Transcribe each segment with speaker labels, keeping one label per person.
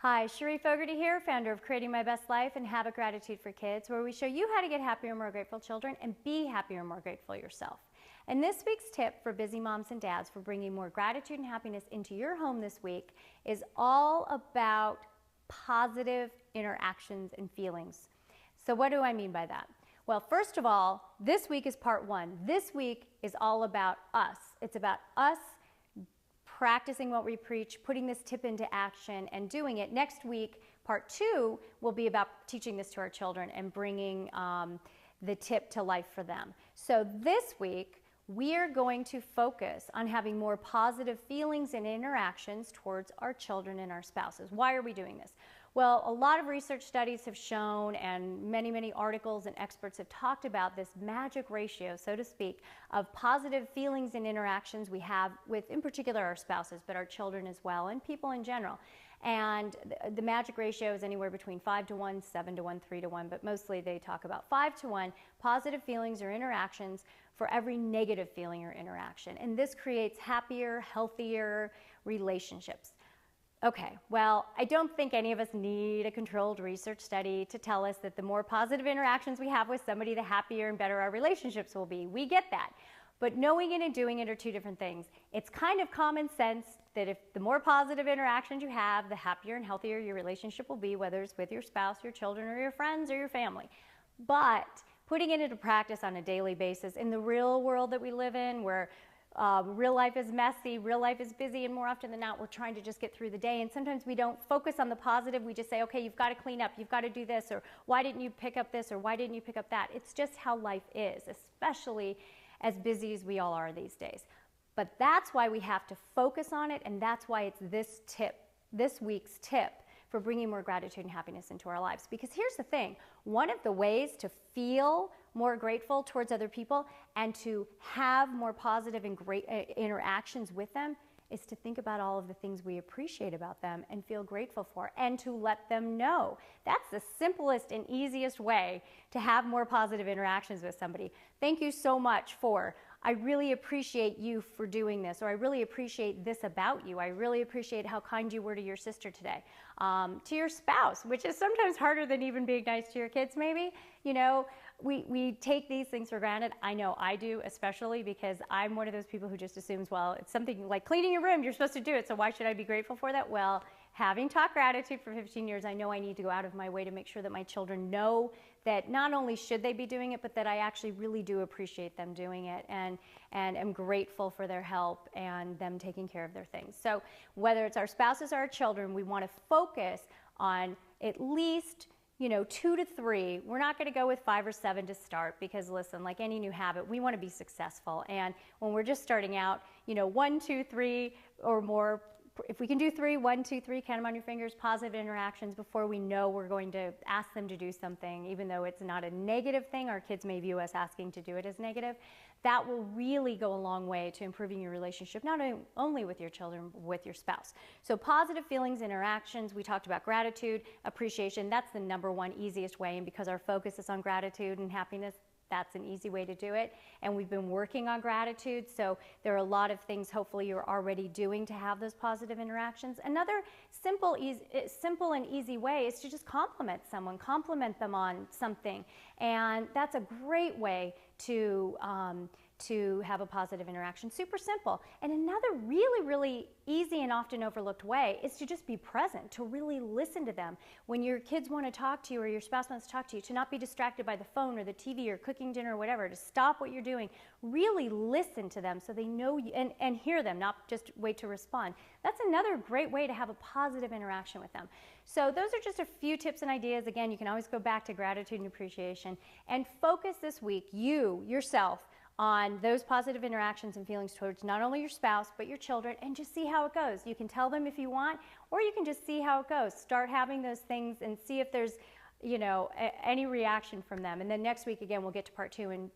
Speaker 1: Hi, Cherie Fogarty here, founder of Creating My Best Life and Habit Gratitude for Kids, where we show you how to get happier, more grateful children and be happier, more grateful yourself. And this week's tip for busy moms and dads for bringing more gratitude and happiness into your home this week is all about positive interactions and feelings. So what do I mean by that? Well, first of all, this week is part one. This week is all about us. It's about us practicing what we preach, putting this tip into action and doing it. Next week, part two, will be about teaching this to our children and bringing the tip to life for them. So this week, we are going to focus on having more positive feelings and interactions towards our children and our spouses. Why are we doing this? Well, a lot of research studies have shown, and many articles and experts have talked about this magic ratio, so to speak, of positive feelings and interactions we have with, in particular, our spouses, but our children as well, and people in general. And the magic ratio is anywhere between 5 to 1, 7 to 1, 3 to 1, but mostly they talk about 5 to 1 positive feelings or interactions for every negative feeling or interaction. And this creates happier, healthier relationships. Okay, well, I don't think any of us need a controlled research study to tell us that the more positive interactions we have with somebody, the happier and better our relationships will be. We get that. But knowing it and doing it are two different things. It's kind of common sense that if the more positive interactions you have, the happier and healthier your relationship will be, whether it's with your spouse, your children, or your friends, or your family. But putting it into practice on a daily basis in the real world that we live in, where real life is messy, real life is busy, and more often than not, we're trying to just get through the day. And sometimes we don't focus on the positive. We just say, okay, you've got to clean up, you've got to do this, or why didn't you pick up this, or why didn't you pick up that? It's just how life is, especially as busy as we all are these days. But that's why we have to focus on it, and that's why it's this week's tip for bringing more gratitude and happiness into our lives. Because here's the thing, one of the ways to feel more grateful towards other people and to have more positive and great interactions with them is to think about all of the things we appreciate about them and feel grateful for, and to let them know. That's the simplest and easiest way to have more positive interactions with somebody. Thank you so much for, I really appreciate you for doing this, or I really appreciate this about you. I really appreciate how kind you were to your sister today. To your spouse, which is sometimes harder than even being nice to your kids maybe. You know, we take these things for granted. I know I do, especially because I'm one of those people who just assumes, well, it's something like cleaning your room, you're supposed to do it, so why should I be grateful for that? Well, having taught gratitude for 15 years, I know I need to go out of my way to make sure that my children know that not only should they be doing it, but that I actually really do appreciate them doing it and am grateful for their help and them taking care of their things. So whether it's our spouses or our children, we want to focus on at least 2 to 3. We're not going to go with 5 or 7 to start because, listen, like any new habit, we want to be successful. And when we're just starting out, 1, 2, 3 or more. If we can do 3, 1, 2, 3, count them on your fingers, positive interactions before we know we're going to ask them to do something, even though it's not a negative thing, our kids may view us asking to do it as negative, that will really go a long way to improving your relationship, not only with your children, but with your spouse. So positive feelings, interactions, we talked about gratitude, appreciation, that's the number one easiest way, and because our focus is on gratitude and happiness, that's an easy way to do it. And we've been working on gratitude, so there are a lot of things hopefully you're already doing to have those positive interactions. Another simple and easy way is to just compliment someone, compliment them on something. And that's a great way to have a positive interaction. Super simple. And another really easy and often overlooked way is to just be present, to really listen to them. When your kids want to talk to you or your spouse wants to talk to you, to not be distracted by the phone or the TV or cooking dinner or whatever, to stop what you're doing, really listen to them so they know you and hear them, not just wait to respond. That's another great way to have a positive interaction with them. So those are just a few tips and ideas. Again, you can always go back to gratitude and appreciation and focus this week, yourself, on those positive interactions and feelings towards not only your spouse, but your children, and just see how it goes. You can tell them if you want, or you can just see how it goes. Start having those things and see if there's, any reaction from them. And then next week, again, we'll get to part 2 and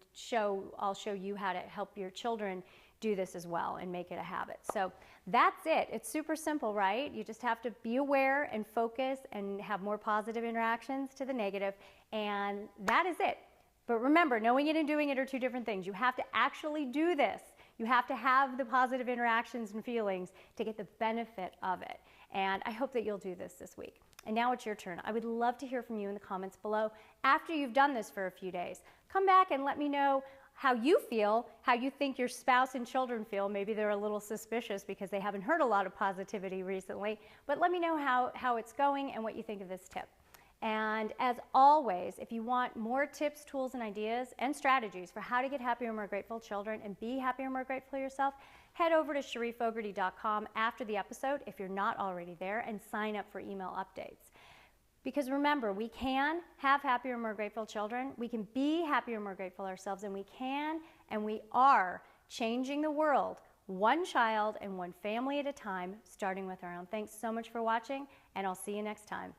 Speaker 1: I'll show you how to help your children do this as well and make it a habit. So that's it. It's super simple, right? You just have to be aware and focus and have more positive interactions to the negative, and that is it. But remember, knowing it and doing it are two different things. You have to actually do this. You have to have the positive interactions and feelings to get the benefit of it. And I hope that you'll do this week. And now it's your turn. I would love to hear from you in the comments below after you've done this for a few days. Come back and let me know how you feel, how you think your spouse and children feel. Maybe they're a little suspicious because they haven't heard a lot of positivity recently, but let me know how it's going and what you think of this tip. And as always, if you want more tips, tools, and ideas and strategies for how to get happier, more grateful children and be happier, more grateful yourself, head over to SherifFogarty.com after the episode if you're not already there and sign up for email updates. Because remember, we can have happier, more grateful children, we can be happier, more grateful ourselves, and we can and we are changing the world one child and one family at a time, starting with our own. Thanks so much for watching, and I'll see you next time.